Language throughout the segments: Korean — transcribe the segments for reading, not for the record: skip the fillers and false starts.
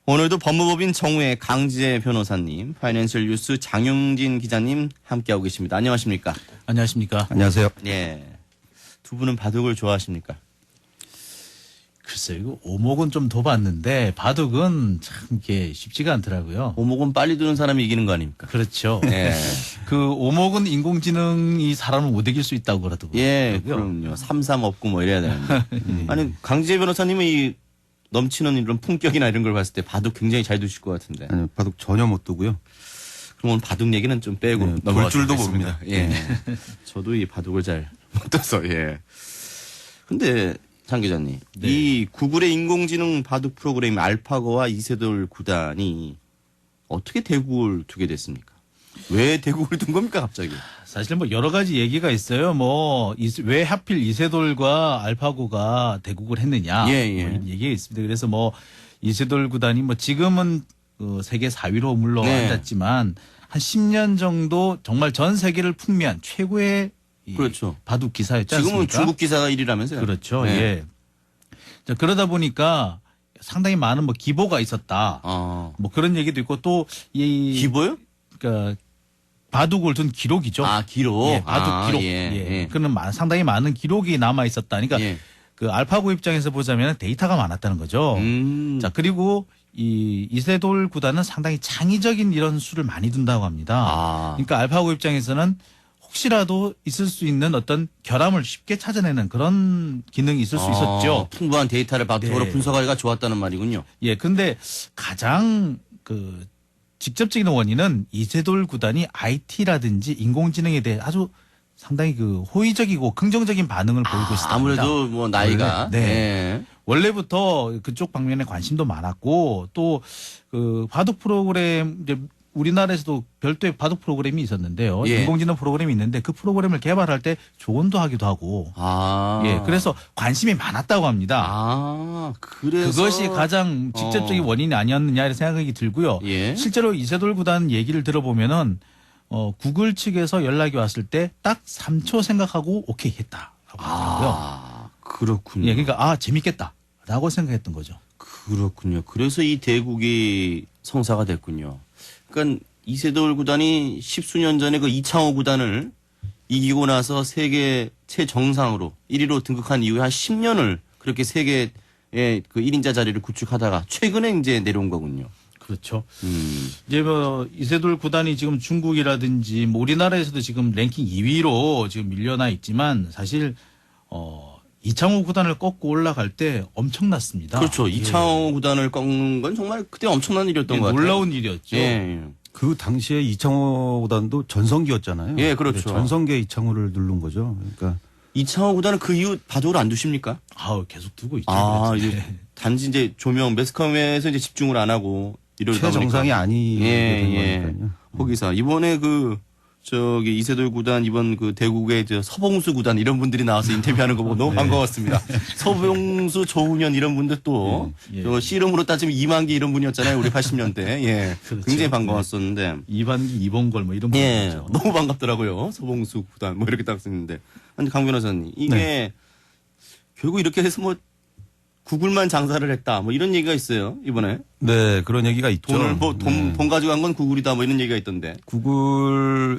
오늘도 법무법인 정우의 강지혜 변호사님, 파이낸셜 뉴스 장용진 기자님 함께하고 계십니다. 안녕하십니까? 안녕하십니까? 안녕하세요. 예. 두 분은 바둑을 좋아하십니까? 글쎄요, 이거 오목은 좀 둬봤는데 바둑은 참 이게 쉽지가 않더라고요. 오목은 빨리 두는 사람이 이기는 거 아닙니까? 그렇죠. 예. 그 오목은 인공지능이 사람을 못 이길 수 있다고 그러더라고요. 예, 그럼요. 3-3 없고 뭐 이래야 되는데. 아니, 강지혜 변호사님은 이 넘치는 이런 품격이나 이런 걸 봤을 때 바둑 굉장히 잘 두실 것 같은데. 아니, 바둑 전혀 못 두고요. 그럼 오늘 바둑 얘기는 좀 빼고 네, 넘어가도록 볼 줄도 하겠습니다. 모릅니다. 예. 저도 이 바둑을 잘 못 떠서, 예. 근데, 장 기자님. 네. 이 구글의 인공지능 바둑 프로그램 알파고와 이세돌 구단이 어떻게 대국을 두게 됐습니까? 왜 대국을 둔 겁니까, 갑자기? 사실 뭐 여러 가지 얘기가 있어요. 뭐 왜 하필 이세돌과 알파고가 대국을 했느냐. 예, 예. 뭐 이런 얘기가 있습니다. 그래서 뭐 이세돌 구단이 뭐 지금은 그 세계 4위로 물러 네. 앉았지만 한 10년 정도 정말 전 세계를 풍미한 최고의 이 그렇죠. 바둑 기사였지 않습니까? 지금은 중국 기사가 1위라면서요? 그렇죠. 네. 예. 자, 그러다 보니까 상당히 많은 뭐 기보가 있었다. 뭐 그런 얘기도 있고 또 이 기보요? 그러니까 바둑을 둔 기록이죠. 아, 기록. 예, 바둑 기록. 예, 예. 예. 그는 상당히 많은 기록이 남아 있었다. 그러니까 예. 그 알파고 입장에서 보자면 데이터가 많았다는 거죠. 자, 그리고 이 이세돌 구단은 상당히 창의적인 이런 수를 많이 둔다고 합니다. 아. 그러니까 알파고 입장에서는 혹시라도 있을 수 있는 어떤 결함을 쉽게 찾아내는 그런 기능이 있을 수 있었죠. 풍부한 데이터를 바탕으로 네. 분석하기가 좋았다는 말이군요. 예, 근데 가장 그 직접적인 원인은 이세돌 구단이 IT라든지 인공지능에 대해 아주 상당히 그 호의적이고 긍정적인 반응을 보이고 있습니다. 아무래도 뭐 나이가. 네. 예. 원래부터 그쪽 방면에 관심도 많았고 또 그 바둑 프로그램 이제 우리나라에서도 별도의 바둑 프로그램이 있었는데요. 예. 인공지능 프로그램이 있는데 그 프로그램을 개발할 때 조언도 하기도 하고 아. 예, 그래서 관심이 많았다고 합니다. 아, 그래서. 그것이 가장 직접적인 원인이 아니었느냐 이런 생각이 들고요. 예. 실제로 이세돌 구단 얘기를 들어보면은 구글 측에서 연락이 왔을 때 딱 3초 생각하고 오케이 했다라고 하더라고요. 아, 그렇군요. 예, 그러니까 재밌겠다라고 생각했던 거죠. 그렇군요. 그래서 이 대국이 성사가 됐군요. 그러니까 이세돌 구단이 십수년 전에 그 이창호 구단을 이기고 나서 세계 최정상으로 1위로 등극한 이후에 한 10년을 그렇게 세계의 그 1인자 자리를 구축하다가 최근에 이제 내려온 거군요. 그렇죠. 이제 뭐 이세돌 구단이 지금 중국이라든지 뭐 우리나라에서도 지금 랭킹 2위로 지금 밀려나 있지만 사실 이창호 구단을 꺾고 올라갈 때 엄청났습니다. 그렇죠. 예. 이창호 구단을 꺾는 건 정말 그때 엄청난 일이었던 것 같아요. 놀라운 일이었죠. 예. 그 당시에 이창호 구단도 전성기였잖아요. 예, 그렇죠. 전성기에 이창호를 누른 거죠. 그러니까 이창호 구단은 그 이후 바둑을 안 두십니까? 아우 계속 두고 있죠. 아, 그래서. 이제 단지 이제 조명 매스컴에서 이제 집중을 안 하고 이러다 최정상이 보니까. 아니게 된 거니까요. 거기서 이번에 저기 이세돌 구단 이번 그 대국의 서봉수 구단 이런 분들이 나와서 인터뷰하는 거 보고 너무 반가웠습니다. 서봉수, 조훈현 이런 분들 또 저 씨름으로 따지면 이만기 이런 분이었잖아요. 우리 80년대. 예. 그렇죠. 굉장히 반가웠었는데. 이반기, 이봉걸 뭐 이런 예. 분이죠. 너무 반갑더라고요. 서봉수 구단 뭐 이렇게 딱 썼는데. 아니 강 변호사님 이게 결국 이렇게 해서 뭐 구글만 장사를 했다. 뭐 이런 얘기가 있어요. 이번에. 네, 그런 얘기가 있죠. 돈 가져간 건 구글이다. 뭐 이런 얘기가 있던데.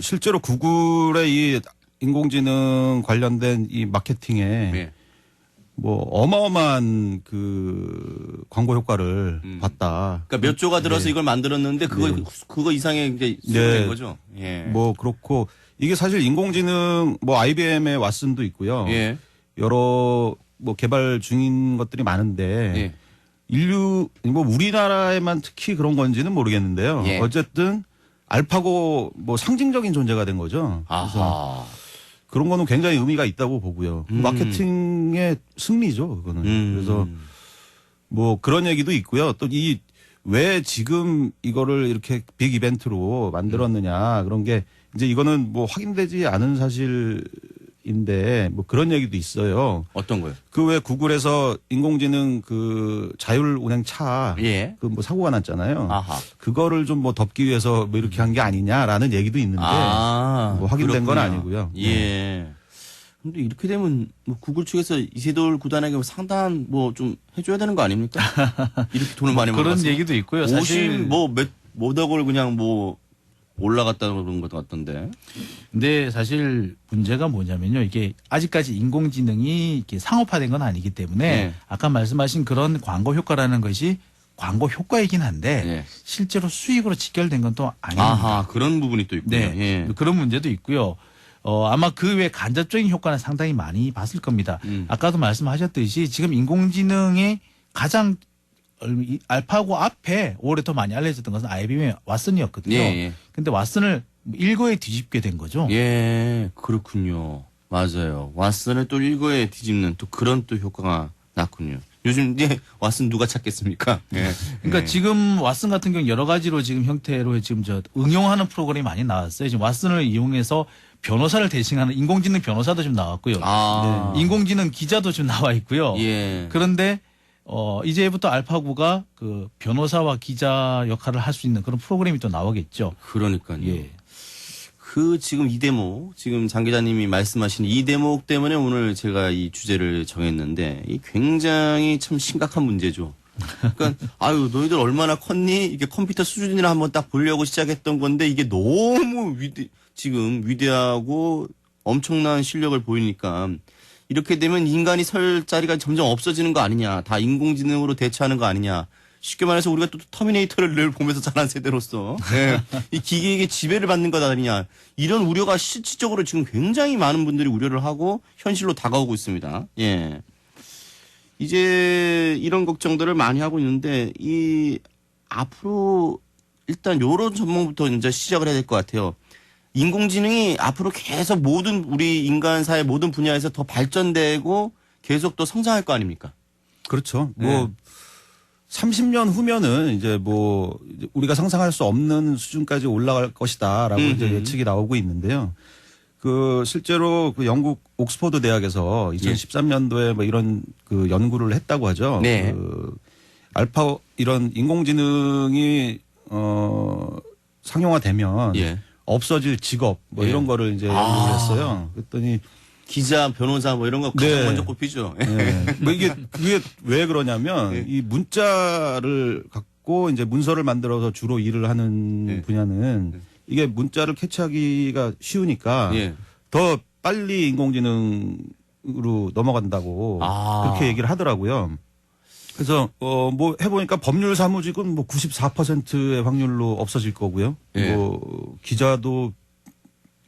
실제로 구글의 이 인공지능 관련된 이 마케팅에 예. 뭐 어마어마한 그 광고 효과를 봤다. 그러니까 몇 조가 들어서 이걸 만들었는데 그거 이상의 이제 수익이 된 거죠. 예. 뭐 그렇고 이게 사실 인공지능 뭐 IBM의 왓슨도 있고요. 예. 여러 뭐 개발 중인 것들이 많은데 예. 인류 뭐 우리나라에만 특히 그런 건지는 모르겠는데요. 예. 어쨌든 알파고 뭐 상징적인 존재가 된 거죠. 그래서 아하. 그런 거는 굉장히 의미가 있다고 보고요. 마케팅의 승리죠, 그거는. 그래서 뭐 그런 얘기도 있고요. 또 왜 지금 이거를 이렇게 빅 이벤트로 만들었느냐 그런 게 이제 이거는 뭐 확인되지 않은 사실인데 뭐 그런 얘기도 있어요. 어떤 거요? 그 왜 구글에서 인공지능 그 자율 운행 차 예. 그 뭐 사고가 났잖아요. 아하. 그거를 좀 뭐 덮기 위해서 뭐 이렇게 한 게 아니냐라는 얘기도 있는데 뭐 확인된 건 그렇군요. 아니고요. 예. 근데 이렇게 되면 뭐 구글 측에서 이세돌 구단에게 상당한 뭐 좀 해줘야 되는 거 아닙니까? 이렇게 돈을 많이 그런 벌어서. 얘기도 있고요. 사실 몇 억을 그냥 뭐 올라갔다는 그런 것 같던데. 근데 사실 문제가 뭐냐면요. 이게 아직까지 인공지능이 이렇게 상업화된 건 아니기 때문에 네. 아까 말씀하신 그런 광고 효과라는 것이 광고 효과이긴 한데 네. 실제로 수익으로 직결된 건 또 아닙니다. 아하, 그런 부분이 또 있군요. 네. 예. 그런 문제도 있고요. 아마 그 외 간접적인 효과는 상당히 많이 봤을 겁니다. 아까도 말씀하셨듯이 지금 인공지능의 가장 알파고 앞에 올해 더 많이 알려졌던 것은 IBM의 왓슨이었거든요. 예, 예. 근데 왓슨을 일거에 뒤집게 된 거죠. 예, 그렇군요. 맞아요. 왓슨을 또 일거에 뒤집는 또 그런 또 효과가 났군요. 요즘 이제 왓슨 누가 찾겠습니까? 예. 그러니까 예. 지금 왓슨 같은 경우 여러 가지로 지금 형태로 지금 응용하는 프로그램이 많이 나왔어요. 지금 왓슨을 이용해서 변호사를 대신하는 인공지능 변호사도 좀 나왔고요. 아. 인공지능 기자도 좀 나와 있고요. 예. 그런데 이제부터 알파고가 그 변호사와 기자 역할을 할 수 있는 그런 프로그램이 또 나오겠죠. 그러니까요. 예. 그 지금 이 대목, 지금 장 기자님이 말씀하신 이 대목 때문에 오늘 제가 이 주제를 정했는데 이 굉장히 참 심각한 문제죠. 그러니까 아유 너희들 얼마나 컸니? 이게 컴퓨터 수준이라 한번 딱 보려고 시작했던 건데 이게 너무 지금 위대하고 엄청난 실력을 보이니까 이렇게 되면 인간이 설 자리가 점점 없어지는 거 아니냐. 다 인공지능으로 대처하는 거 아니냐. 쉽게 말해서 우리가 또 터미네이터를 늘 보면서 자란 세대로서 예. 이 기계에게 지배를 받는 것 아니냐. 이런 우려가 실질적으로 지금 굉장히 많은 분들이 우려를 하고 현실로 다가오고 있습니다. 예. 이제 이런 걱정들을 많이 하고 있는데 이 앞으로 일단 요런 전망부터 이제 시작을 해야 될 것 같아요. 인공지능이 앞으로 계속 모든 우리 인간사의 모든 분야에서 더 발전되고 계속 또 성장할 거 아닙니까? 그렇죠. 네. 뭐 30년 후면은 이제 뭐 이제 우리가 상상할 수 없는 수준까지 올라갈 것이다라고 이제 예측이 나오고 있는데요. 그 실제로 그 영국 옥스퍼드 대학에서 2013년도에 뭐 이런 그 연구를 했다고 하죠. 네. 그 알파 이런 인공지능이 상용화되면 예. 없어질 직업 뭐 예. 이런 거를 이제 연구를 했어요. 그랬더니 기자, 변호사 뭐 이런 거 가장 네. 먼저 꼽히죠. 네. 뭐 그게 왜 그러냐면 네. 이 문자를 갖고 이제 문서를 만들어서 주로 일을 하는 네. 분야는 이게 문자를 캐치하기가 쉬우니까 예. 더 빨리 인공지능으로 넘어간다고 아. 그렇게 얘기를 하더라고요. 그래서 뭐 해보니까 법률 사무직은 뭐 94%의 확률로 없어질 거고요. 예. 뭐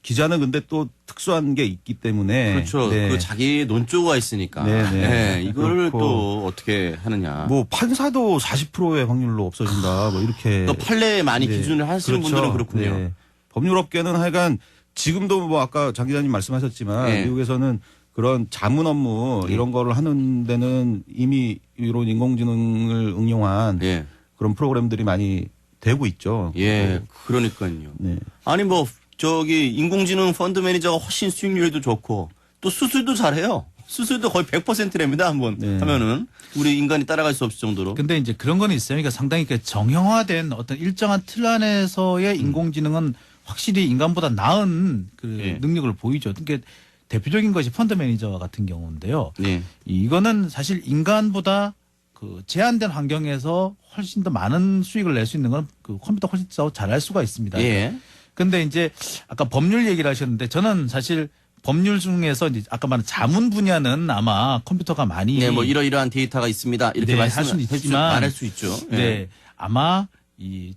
기자는 근데 또 특수한 게 있기 때문에 그렇죠. 네. 그 자기 논조가 있으니까. 네, 네. 네, 이거를 그렇고. 또 어떻게 하느냐. 뭐 판사도 40%의 확률로 없어진다. 뭐 이렇게 또 판례에 많이 네. 기준을 하시는 그렇죠. 분들은 그렇군요. 네. 법률업계는 하여간 지금도 뭐 아까 장 기자님 말씀하셨지만 네. 미국에서는 그런 자문 업무 이런 거를 하는 데는 이미 이런 인공지능을 응용한 예. 그런 프로그램들이 많이 되고 있죠. 예. 그러니까요. 네. 아니 뭐 저기 인공지능 펀드 매니저가 훨씬 수익률도 좋고 또 수술도 잘해요. 수술도 거의 100%랍니다. 한번 네. 하면은 우리 인간이 따라갈 수 없을 정도로. 근데 이제 그런 건 있어요. 그러니까 상당히 그 정형화된 어떤 일정한 틀 안에서의 인공지능은 확실히 인간보다 나은 그 예. 능력을 보이죠. 그러니까 대표적인 것이 펀드 매니저 같은 경우인데요. 예. 이거는 사실 인간보다 그 제한된 환경에서 훨씬 더 많은 수익을 낼 수 있는 건 그 컴퓨터 훨씬 더 잘할 수가 있습니다. 예. 근데 이제 아까 법률 얘기를 하셨는데 저는 사실 법률 중에서 이제 아까 말한 자문 분야는 아마 컴퓨터가 많이 네, 뭐 이러이러한 데이터가 있습니다. 이렇게 네, 할 수는 있지만 말할 수 있죠. 예. 네, 아마 이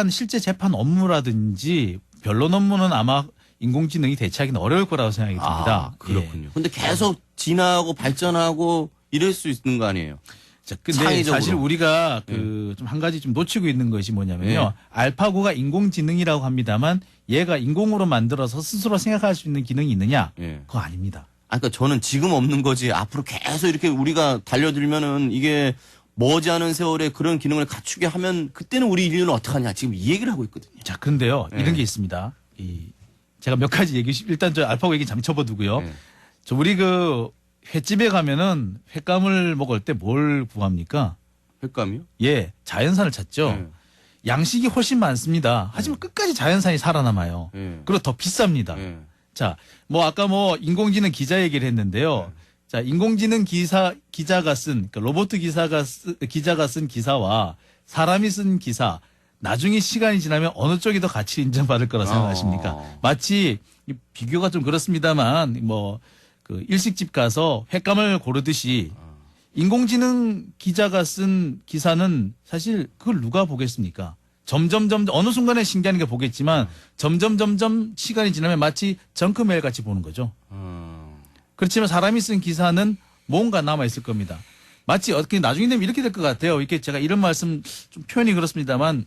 실제 재판 업무라든지 변론 업무는 아마 인공지능이 대체하기는 어려울 거라고 생각이 듭니다. 아, 그렇군요. 근데 계속 진화하고 발전하고 이럴 수 있는 거 아니에요? 자, 근데 창의적으로. 사실 우리가 그 좀 한 가지 좀 놓치고 있는 것이 뭐냐면요. 네. 알파고가 인공지능이라고 합니다만 얘가 인공으로 만들어서 스스로 생각할 수 있는 기능이 있느냐? 예. 그거 아닙니다. 아, 그러니까 저는 지금 없는 거지. 앞으로 계속 이렇게 우리가 달려들면은 이게 머지않은 세월에 그런 기능을 갖추게 하면 그때는 우리 인류는 어떡하냐. 지금 이 얘기를 하고 있거든요. 자, 그런데요. 네. 이런 게 있습니다. 제가 몇 가지 일단 저 알파고 얘기 잠시 접어두고요. 네. 저 우리 그 횟집에 가면은 횟감을 먹을 때 뭘 구합니까? 횟감이요? 예, 자연산을 찾죠. 네. 양식이 훨씬 많습니다. 하지만 끝까지 자연산이 살아남아요. 예. 그리고 더 비쌉니다. 예. 자, 뭐 아까 뭐 인공지능 기자 얘기를 했는데요. 자, 인공지능 기자가 쓴, 그러니까 로봇 기자가 쓴 기사와 사람이 쓴 기사, 나중에 시간이 지나면 어느 쪽이 더 가치 인정받을 거라 생각하십니까? 마치 이 비교가 좀 그렇습니다만, 뭐, 그 일식집 가서 횟감을 고르듯이 인공지능 기자가 쓴 기사는 사실 그걸 누가 보겠습니까? 점점 어느 순간에 신기하니까 보겠지만 점점 시간이 지나면 마치 정크메일 같이 보는 거죠. 그렇지만 사람이 쓴 기사는 뭔가 남아 있을 겁니다. 마치 어떻게 나중에 되면 이렇게 될 것 같아요. 이렇게 제가 이런 말씀 좀 표현이 그렇습니다만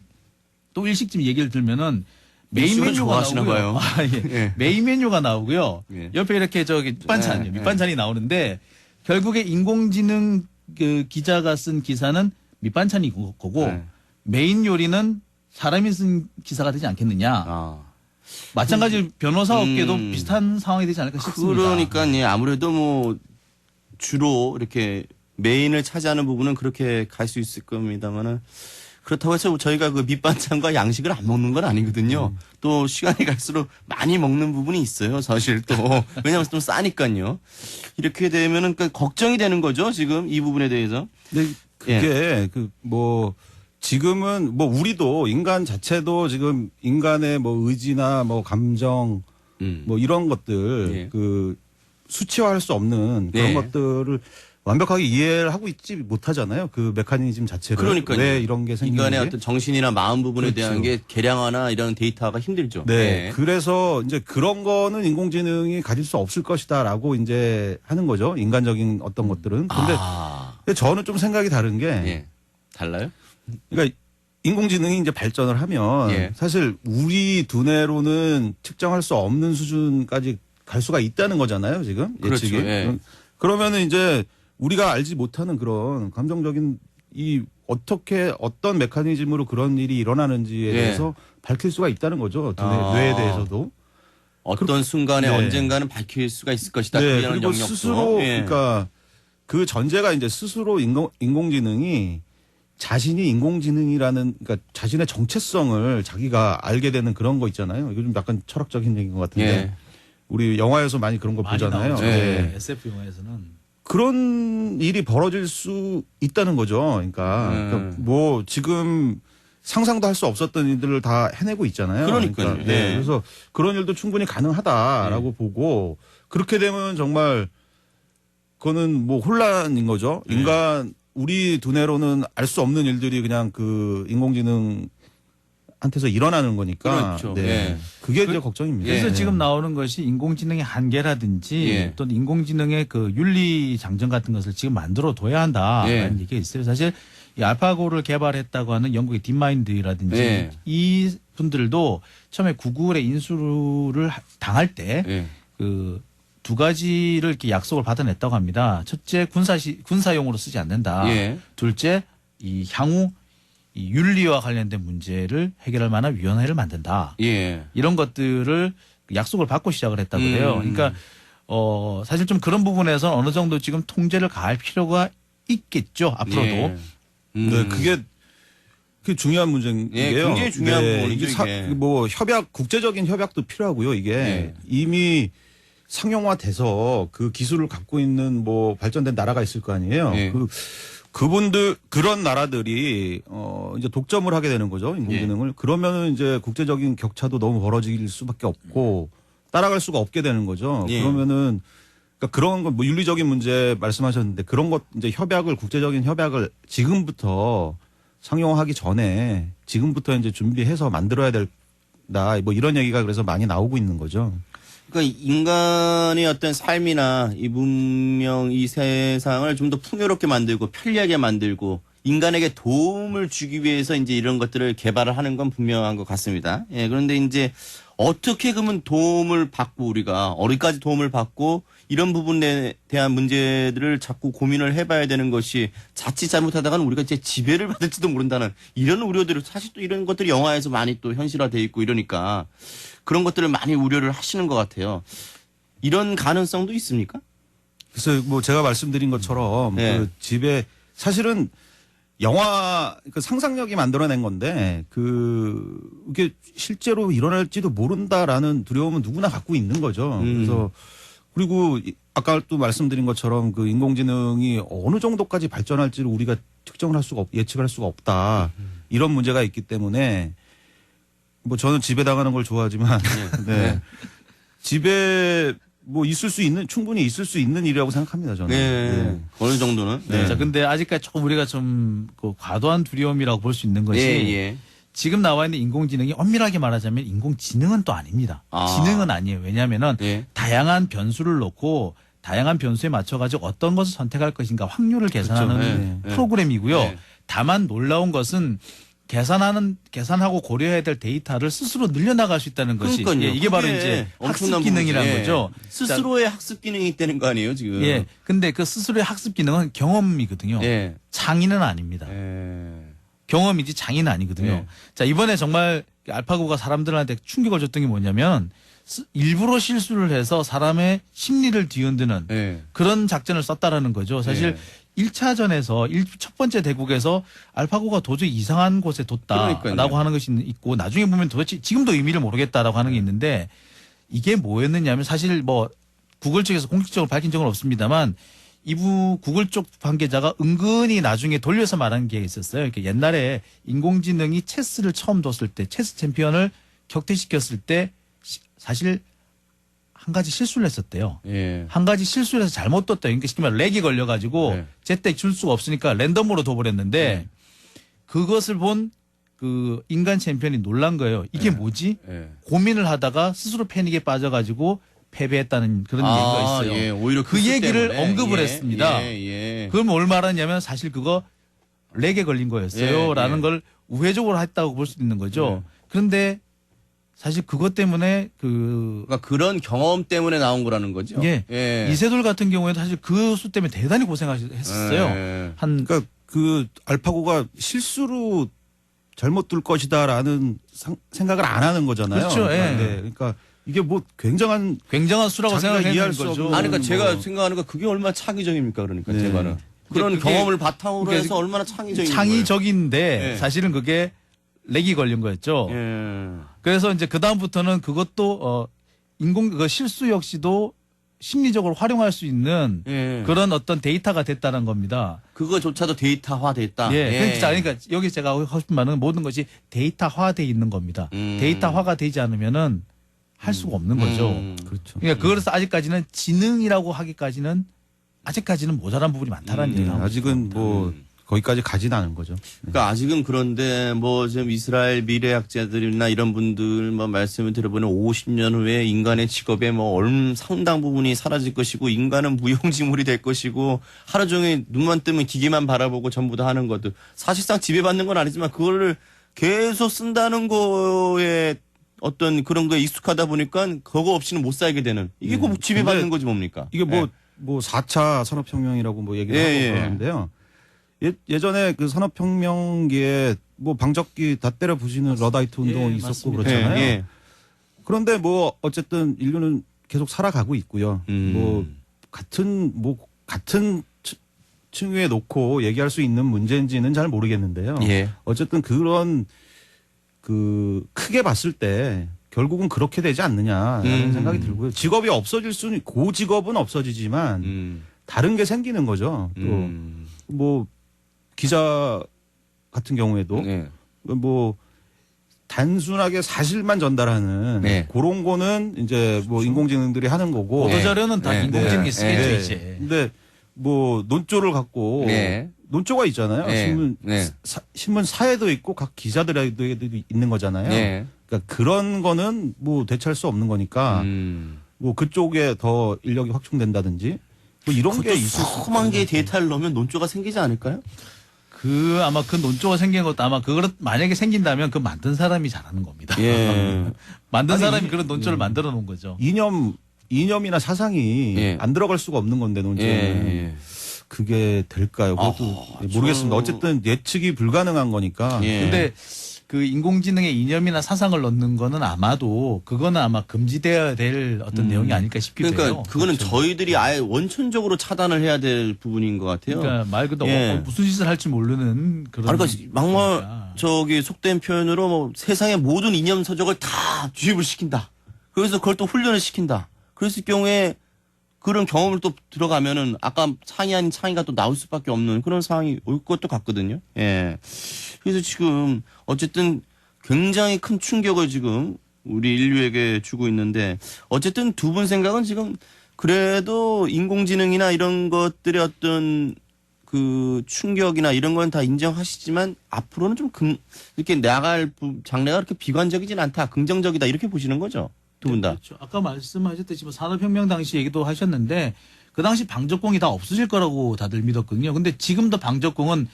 또 일식집 얘기를 들면은 메인 메뉴가 좋아하시나 나오고요. 봐요. 아, 예. 예. 메인 메뉴가 나오고요. 예. 옆에 이렇게 저기 밑반찬이요. 예. 밑반찬이 나오는데 결국에 인공지능 그 기자가 쓴 기사는 밑반찬이 거고 예. 메인 요리는 사람이 쓴 기사가 되지 않겠느냐. 아. 마찬가지로 변호사 업계도 비슷한 상황이 되지 않을까 싶습니다. 그러니까 예, 아무래도 뭐 주로 이렇게 메인을 차지하는 부분은 그렇게 갈 수 있을 겁니다만은 그렇다고 해서 저희가 그 밑반찬과 양식을 안 먹는 건 아니거든요. 또 시간이 갈수록 많이 먹는 부분이 있어요. 사실 또 왜냐하면 좀 싸니까요. 이렇게 되면은 그러니까 걱정이 되는 거죠. 지금 이 부분에 대해서. 근데 그게 그 뭐 지금은 뭐 우리도 인간 자체도 지금 인간의 뭐 의지나 뭐 감정 뭐 이런 것들 예. 그 수치화할 수 없는 그런 네. 것들을 완벽하게 이해를 하고 있지 못하잖아요. 그 메커니즘 자체를. 그러니까요. 왜 이런 게 생기는지. 인간의 어떤 정신이나 마음 부분에 그렇죠. 대한 게 계량화나 이런 데이터가 힘들죠. 네. 그래서 이제 그런 거는 인공지능이 가질 수 없을 것이다라고 이제 하는 거죠. 인간적인 어떤 것들은. 근데 아. 저는 좀 생각이 다른 게 예. 달라요? 그러니까 인공지능이 이제 발전을 하면 예. 사실 우리 두뇌로는 측정할 수 없는 수준까지 갈 수가 있다는 거잖아요, 지금. 그렇죠. 예측이. 예. 그러면은 이제 우리가 알지 못하는 그런 감정적인 이 어떻게 어떤 메커니즘으로 그런 일이 일어나는지에 예. 대해서 밝힐 수가 있다는 거죠. 아. 뇌에 대해서도. 어떤 순간에 네. 언젠가는 밝힐 수가 있을 것이다. 네. 그런 그리고 영역도. 스스로 예. 그러니까 그 전제가 이제 스스로 인공지능이 자신이 인공지능이라는 그러니까 자신의 정체성을 자기가 알게 되는 그런 거 있잖아요. 이거 좀 약간 철학적인 얘기인 것 같은데 예. 우리 영화에서 많이 그런 거 많이 보잖아요. 나오죠. 네. SF 영화에서는. 그런 일이 벌어질 수 있다는 거죠. 그러니까 뭐 지금 상상도 할 수 없었던 일들을 다 해내고 있잖아요. 그러니까요. 네. 예. 그래서 그런 일도 충분히 가능하다라고 보고 그렇게 되면 정말 그거는 뭐 혼란인 거죠. 인간 우리 두뇌로는 알 수 없는 일들이 그냥 그 인공지능한테서 일어나는 거니까. 그렇죠. 네. 예. 그게 이제 걱정입니다. 그래서 예. 지금 나오는 것이 인공지능의 한계라든지 예. 또는 인공지능의 그 윤리 장정 같은 것을 지금 만들어 둬야 한다라는 예. 얘기가 있어요. 사실 이 알파고를 개발했다고 하는 영국의 딥마인드라든지 예. 이 분들도 처음에 구글의 인수를 당할 때 예. 그 두 가지를 이렇게 약속을 받아냈다고 합니다. 첫째, 군사용으로 쓰지 않는다. 예. 둘째, 이 향후 이 윤리와 관련된 문제를 해결할 만한 위원회를 만든다. 예. 이런 것들을 약속을 받고 시작을 했다고 그래요. 그러니까 사실 좀 그런 부분에서 어느 정도 지금 통제를 가할 필요가 있겠죠. 앞으로도. 예. 네, 그게 중요한 문제인 예, 게요. 굉장히 중요한 부분이죠, 이게 이게. 뭐 국제적인 협약도 필요하고요. 이게 예. 이미 상용화돼서 그 기술을 갖고 있는 뭐 발전된 나라가 있을 거 아니에요. 예. 그분들 그런 나라들이 이제 독점을 하게 되는 거죠. 인공지능을. 그러면은 이제 국제적인 격차도 너무 벌어질 수밖에 없고 따라갈 수가 없게 되는 거죠. 예. 그러면은 그러니까 그런 거 뭐 윤리적인 문제 말씀하셨는데 그런 것 이제 국제적인 협약을 지금부터 상용화하기 전에 지금부터 이제 준비해서 만들어야 된다. 뭐 이런 얘기가 그래서 많이 나오고 있는 거죠. 그러니까 인간의 어떤 삶이나 이 문명, 이 세상을 좀 더 풍요롭게 만들고 편리하게 만들고 인간에게 도움을 주기 위해서 이제 이런 것들을 개발을 하는 건 분명한 것 같습니다. 예, 그런데 이제 어떻게 그러면 도움을 받고 우리가 어디까지 도움을 받고 이런 부분에 대한 문제들을 자꾸 고민을 해봐야 되는 것이 자칫 잘못하다가는 우리가 이제 지배를 받을지도 모른다는 이런 우려들을 사실 또 이런 것들이 영화에서 많이 또 현실화돼 있고 이러니까 그런 것들을 많이 우려를 하시는 것 같아요. 이런 가능성도 있습니까? 그래서 뭐 제가 말씀드린 것처럼 네. 그 집에 사실은 영화 그 상상력이 만들어낸 건데 이게 실제로 일어날지도 모른다라는 두려움은 누구나 갖고 있는 거죠. 그래서 그리고 아까 또 말씀드린 것처럼 그 인공지능이 어느 정도까지 발전할지를 우리가 특정을 할 수가 예측할 수가 없다. 이런 문제가 있기 때문에 뭐 저는 지배당하는 걸 좋아하지만 네. 집에 뭐 충분히 있을 수 있는 일이라고 생각합니다, 저는. 네. 어느 정도는. 네. 자, 근데 아직까지 조금 우리가 좀 그 과도한 두려움이라고 볼 수 있는 것이 예. 지금 나와 있는 인공지능이 엄밀하게 말하자면 인공지능은 또 아닙니다. 지능은 아니에요. 왜냐하면은 예. 다양한 변수를 놓고 다양한 변수에 맞춰가지고 어떤 것을 선택할 것인가 확률을 계산하는 그렇죠. 예. 프로그램이고요. 예. 다만 놀라운 것은 계산하고 고려해야 될 데이터를 스스로 늘려나갈 수 있다는 것이 그러니까요. 이게 바로 그게 이제 엄청난 학습 기능이라는 부분이지. 거죠. 스스로의 학습 기능이 있다는 거 아니에요, 지금? 예. 근데 그 스스로의 학습 기능은 경험이거든요. 예. 창의는 아닙니다. 예. 경험이지 장애는 아니거든요. 네. 자, 이번에 정말 알파고가 사람들한테 충격을 줬던 게 뭐냐면 일부러 실수를 해서 사람의 심리를 뒤흔드는 예. 그런 작전을 썼다라는 거죠. 사실 1차전에서 첫 번째 대국에서 알파고가 도저히 이상한 곳에 뒀다라고 그러니까요. 하는 것이 있고 나중에 보면 도대체 지금도 의미를 모르겠다라고 하는 게 있는데 이게 뭐였느냐면 사실 뭐 구글 측에서 공식적으로 밝힌 적은 없습니다만 이부 구글 쪽 관계자가 은근히 나중에 돌려서 말한 게 있었어요. 그러니까 옛날에 인공지능이 체스를 처음 뒀을 때 체스 챔피언을 격퇴시켰을 때 사실 한 가지 실수를 했었대요. 예. 한 가지 실수를 해서 잘못 뒀다. 그러니까 쉽게 말해 렉이 걸려가지고 네. 제때 줄 수가 없으니까 랜덤으로 둬버렸는데 그것을 본 그 인간 챔피언이 놀란 거예요. 이게 뭐지? 예. 고민을 하다가 스스로 패닉에 빠져가지고 패배했다는 그런 얘기가 있어요. 예. 오히려 그 얘기를 때문에. 언급을 예. 했습니다. 예. 그럼 뭘 말하냐면 사실 그거 렉에 걸린 거였어요. 예, 라는 예. 걸 우회적으로 했다고 볼 수 있는 거죠. 예. 그런데 사실 그것 때문에 그러니까 그런 경험 때문에 나온 거라는 거죠. 예. 이세돌 같은 경우에도 사실 그 수 때문에 대단히 고생했었어요. 예. 한 그러니까 그 알파고가 실수로 잘못 둘 것이다라는 생각을 안 하는 거잖아요. 그렇죠. 예. 네. 그러니까 이게 뭐 굉장한 수라고 자기가 생각하는 이해할 수 거죠. 없는 아니, 그러니까 제가 뭐. 생각하는 거 그게 얼마나 창의적입니까, 그러니까 네. 제 말은. 그런 그게- 경험을 바탕으로 그게 해서 얼마나 창의적인 창의적인데 예. 사실은 그게 렉이 걸린 거였죠. 거예요. 예. 그래서 이제 그 다음부터는 그것도 그 실수 역시도 심리적으로 활용할 수 있는 예. 그런 어떤 데이터가 됐다는 겁니다. 그거조차도 데이터화됐다. 예. 그러니까 여기 제가 하고 싶은 말은 모든 것이 데이터화돼 있는 겁니다. 데이터화가 되지 않으면은 할 수가 없는 거죠. 그렇죠. 그러니까 그래서 아직까지는 지능이라고 하기까지는 아직까지는 모자란 부분이 많다라는 네, 얘기가 아직은 뭐 거기까지 가진 않은 거죠. 그러니까 아직은 그런데 뭐 지금 이스라엘 미래학자들이나 이런 분들 뭐 말씀을 들어보면 50년 후에 인간의 직업의 뭐 상당 부분이 사라질 것이고 인간은 무용지물이 될 것이고 하루 종일 눈만 뜨면 기계만 바라보고 전부 다 하는 것들 사실상 지배받는 건 아니지만 그거를 계속 쓴다는 거에 어떤 그런 거에 익숙하다 보니까 그거 없이는 못 살게 되는 이게 꼭 지배받는 근데 거지 뭡니까? 이게 뭐 4차 산업혁명이라고 뭐 얘기를 예, 하고 그러는데요. 예전에 그 산업혁명기에 뭐 방적기 다 때려 부시는 러다이트 운동은 예, 있었고 맞습니다. 그렇잖아요. 예. 그런데 뭐 어쨌든 인류는 계속 살아가고 있고요. 뭐 같은 층위에 놓고 얘기할 수 있는 문제인지는 잘 모르겠는데요. 예. 어쨌든 그런 그 크게 봤을 때 결국은 그렇게 되지 않느냐라는 생각이 들고요. 직업이 없어질 수는 그 직업은 없어지지만 다른 게 생기는 거죠. 또 뭐 기자 같은 경우에도 네. 뭐 단순하게 사실만 전달하는 네. 그런 거는 이제 뭐 인공지능들이 하는 거고. 보도자료는 다 네. 인공지능이 네. 쓰겠죠 네. 이제. 근데 뭐 논조를 갖고 네. 논조가 있잖아요. 네. 신문 사에도 있고 각 기자들에도 있는 거잖아요. 네. 그러니까 그런 거는 뭐 대체할 수 없는 거니까 뭐 그쪽에 더 인력이 확충된다든지 뭐 이런 게 있을 수 조그만 게 데이터를 넣으면 논조가 생기지 않을까요? 아마 그 논조가 생긴 것도 아마 그걸 만약에 생긴다면 그 만든 사람이 잘하는 겁니다. 예. 만든 사람이 그런 논조를 만들어 놓은 거죠. 이념이나 사상이 예. 안 들어갈 수가 없는 건데 논조는 예. 그게 될까요? 그것도 모르겠습니다. 어쨌든 예측이 불가능한 거니까. 예. 근데 그 인공지능의 이념이나 사상을 넣는 거는 아마도 그거는 아마 금지되어야 될 어떤 내용이 아닐까 싶기도 그러니까 해요. 그거는 그렇죠. 저희들이 아예 원천적으로 차단을 해야 될 부분인 것 같아요. 그러니까 말 그대로 예. 무슨 짓을 할지 모르는 그런. 아니, 그러니까 막말 거니까. 저기 속된 표현으로 뭐 세상의 모든 이념 서적을 다 주입을 시킨다. 그래서 그걸 또 훈련을 시킨다. 그랬을 경우에 그런 경험을 또 들어가면은 아까 창의 아닌 창의가 또 나올 수밖에 없는 그런 상황이 올 것도 같거든요. 예. 그래서 지금 어쨌든 굉장히 큰 충격을 지금 우리 인류에게 주고 있는데 어쨌든 두 분 생각은 지금 그래도 인공지능이나 이런 것들의 어떤 그 충격이나 이런 건 다 인정하시지만 앞으로는 좀 이렇게 나갈 장래가 그렇게 비관적이진 않다. 긍정적이다. 이렇게 보시는 거죠. 두 분 다. 그렇죠. 아까 말씀하셨듯이 뭐 산업혁명 당시 얘기도 하셨는데 그 당시 방적공이 다 없어질 거라고 다들 믿었거든요. 근데 지금도 방적공은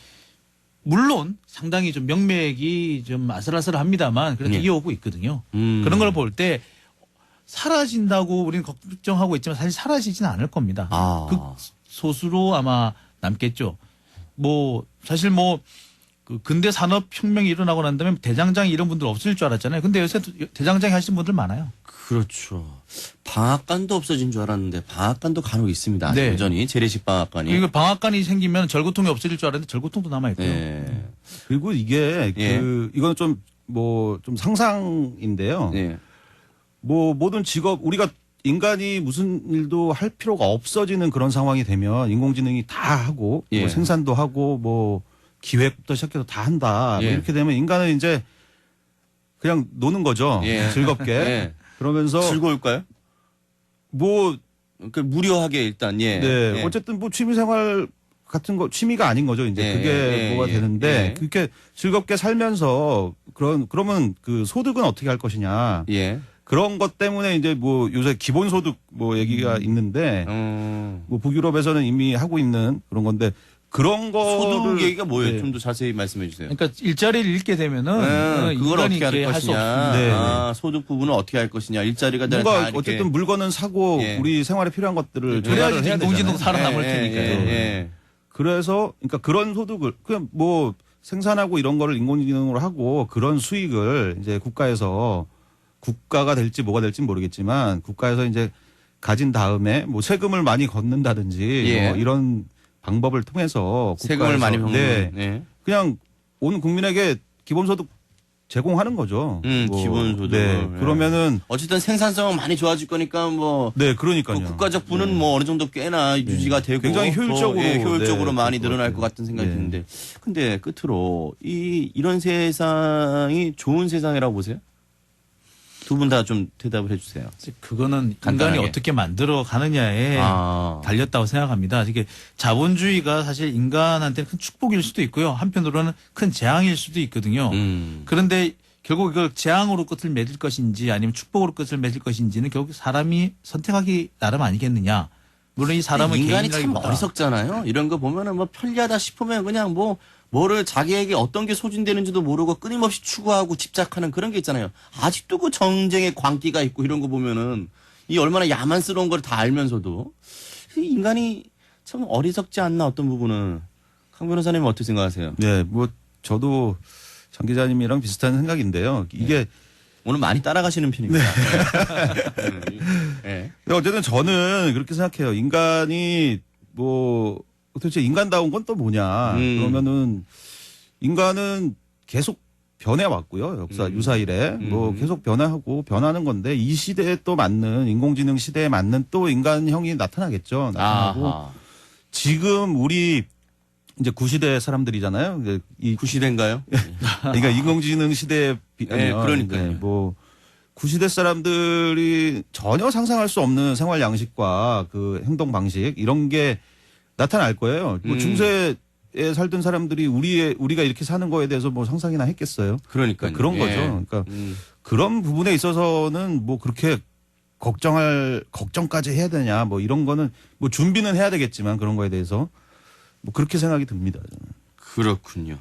물론 상당히 좀 명맥이 좀 아슬아슬합니다만 그래도 예. 이어오고 있거든요. 그런 걸 볼 때 사라진다고 우리는 걱정하고 있지만 사실 사라지지는 않을 겁니다. 아. 극소수로 아마 남겠죠. 뭐 사실 뭐 그 근대 산업혁명이 일어나고 난 다음에 대장장이 이런 분들 없을 줄 알았잖아요. 근데 요새 대장장이 하시는 분들 많아요. 그렇죠. 방앗간도 없어진 줄 알았는데 방앗간도 간혹 있습니다. 네. 여전히 재래식 방앗간이. 그러니까 방앗간이 생기면 절구통이 없어질 줄 알았는데 절구통도 남아있고요. 네. 그리고 이게 예. 이건 좀 상상인데요. 네. 뭐 모든 직업 우리가 인간이 무슨 일도 할 필요가 없어지는 그런 상황이 되면 인공지능이 다 하고 예. 뭐 생산도 하고 뭐 기획부터 시작해서 다 한다. 뭐 예. 이렇게 되면 인간은 이제 그냥 노는 거죠. 예. 즐겁게. 예. 그러면서 즐거울까요? 뭐 그 무료하게 일단 예. 네. 예. 어쨌든 뭐 취미생활 같은 거 취미가 아닌 거죠. 이제 예, 그게 예, 뭐가 예, 되는데 예. 그렇게 즐겁게 살면서 그러면 그 소득은 어떻게 할 것이냐. 예. 그런 것 때문에 이제 뭐 요새 기본소득 뭐 얘기가 있는데 음. 뭐 북유럽에서는 이미 하고 있는 그런 건데 그런 거를 소득 얘기가 뭐예요? 네. 좀 더 자세히 말씀해 주세요. 그러니까 일자리를 잃게 되면은 네, 그걸 인간이 어떻게 할 이렇게 할수 것이냐. 없습니다. 네, 네. 아, 소득 부분은 어떻게 할 것이냐. 일자리가 다 뭔가 이렇게. 어쨌든 물건은 사고 예. 우리 생활에 필요한 것들을 그래야지 조달을 해야 인공지능 되잖아요. 살아남을 테니까요. 예. 그래서 그러니까 그런 소득을 그냥 뭐 생산하고 이런 거를 인공지능으로 하고 그런 수익을 이제 국가가 될지 뭐가 될지 모르겠지만 국가에서 이제 가진 다음에 뭐 세금을 많이 걷는다든지 예. 뭐 이런 방법을 통해서 세금을 국가에서 많이 네, 받는. 네. 그냥 온 국민에게 기본소득 제공하는 거죠. 기본소득을. 네. 예. 그러면은 어쨌든 생산성은 많이 좋아질 거니까 뭐 네, 그러니까요. 그 국가적 부는 뭐 어느 정도 꽤나 유지가 되고 굉장히 효율적으로, 더, 효율적으로 네, 많이 그럴 것 늘어날 같아요. 것 같은 생각이 네. 드는데 근데 끝으로 이런 세상이 좋은 세상이라고 보세요? 두 분 다 좀 대답을 해주세요. 그거는 간단하게. 인간이 어떻게 만들어 가느냐에 달렸다고 생각합니다. 이게 자본주의가 사실 인간한테는 큰 축복일 수도 있고요. 한편으로는 큰 재앙일 수도 있거든요. 그런데 결국 이걸 재앙으로 끝을 맺을 것인지 아니면 축복으로 끝을 맺을 것인지는 결국 사람이 선택하기 나름 아니겠느냐. 물론 이 사람은 인간이 참 개인이라기보다 어리석잖아요. 이런 거 보면은 뭐 편리하다 싶으면 그냥 뭐를 자기에게 어떤 게 소진되는지도 모르고 끊임없이 추구하고 집착하는 그런 게 있잖아요. 아직도 그 정쟁의 광기가 있고 이런 거 보면은 이 얼마나 야만스러운 걸 다 알면서도 이 인간이 참 어리석지 않나 어떤 부분은. 강 변호사님은 어떻게 생각하세요? 네, 뭐 저도 장 기자님이랑 비슷한 생각인데요. 이게 오늘 많이 따라가시는 편입니다. 네. 어쨌든 저는 그렇게 생각해요. 인간이 뭐 도대체 인간다운 건 또 뭐냐. 그러면은 인간은 계속 변해왔고요. 역사 유사일에 뭐 계속 변화하고 변하는 건데 이 시대에 또 맞는 인공지능 시대에 맞는 또 인간형이 나타나겠죠. 나타나고 아하. 지금 우리 이제 구시대 사람들이잖아요. 이제 이 구시대인가요? 그러니까 인공지능 시대에 비하면 네, 그러니까요. 이제 뭐 구시대 사람들이 전혀 상상할 수 없는 생활 양식과 그 행동 방식 이런 게 나타날 거예요. 뭐 중세에 살던 사람들이 우리가 이렇게 사는 거에 대해서 뭐 상상이나 했겠어요. 그러니까요. 그런 거죠. 예. 그러니까 그런 부분에 있어서는 뭐 그렇게 걱정까지 해야 되냐 뭐 이런 거는 뭐 준비는 해야 되겠지만 그런 거에 대해서 뭐 그렇게 생각이 듭니다. 저는. 그렇군요.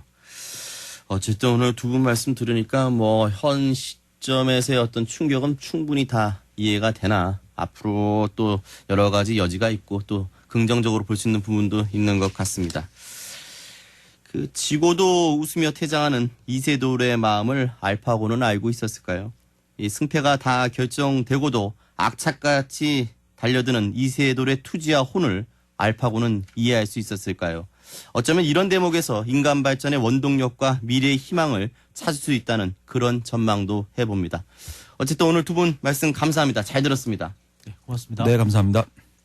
어쨌든 오늘 두 분 말씀 들으니까 뭐 현 시점에서의 어떤 충격은 충분히 다 이해가 되나 앞으로 또 여러 가지 여지가 있고 또 긍정적으로 볼 수 있는 부분도 있는 것 같습니다. 그 지고도 웃으며 퇴장하는 이세돌의 마음을 알파고는 알고 있었을까요? 이 승패가 다 결정되고도 악착같이 달려드는 이세돌의 투지와 혼을 알파고는 이해할 수 있었을까요? 어쩌면 이런 대목에서 인간 발전의 원동력과 미래의 희망을 찾을 수 있다는 그런 전망도 해봅니다. 어쨌든 오늘 두 분 말씀 감사합니다. 잘 들었습니다. 네, 고맙습니다. 네, 감사합니다.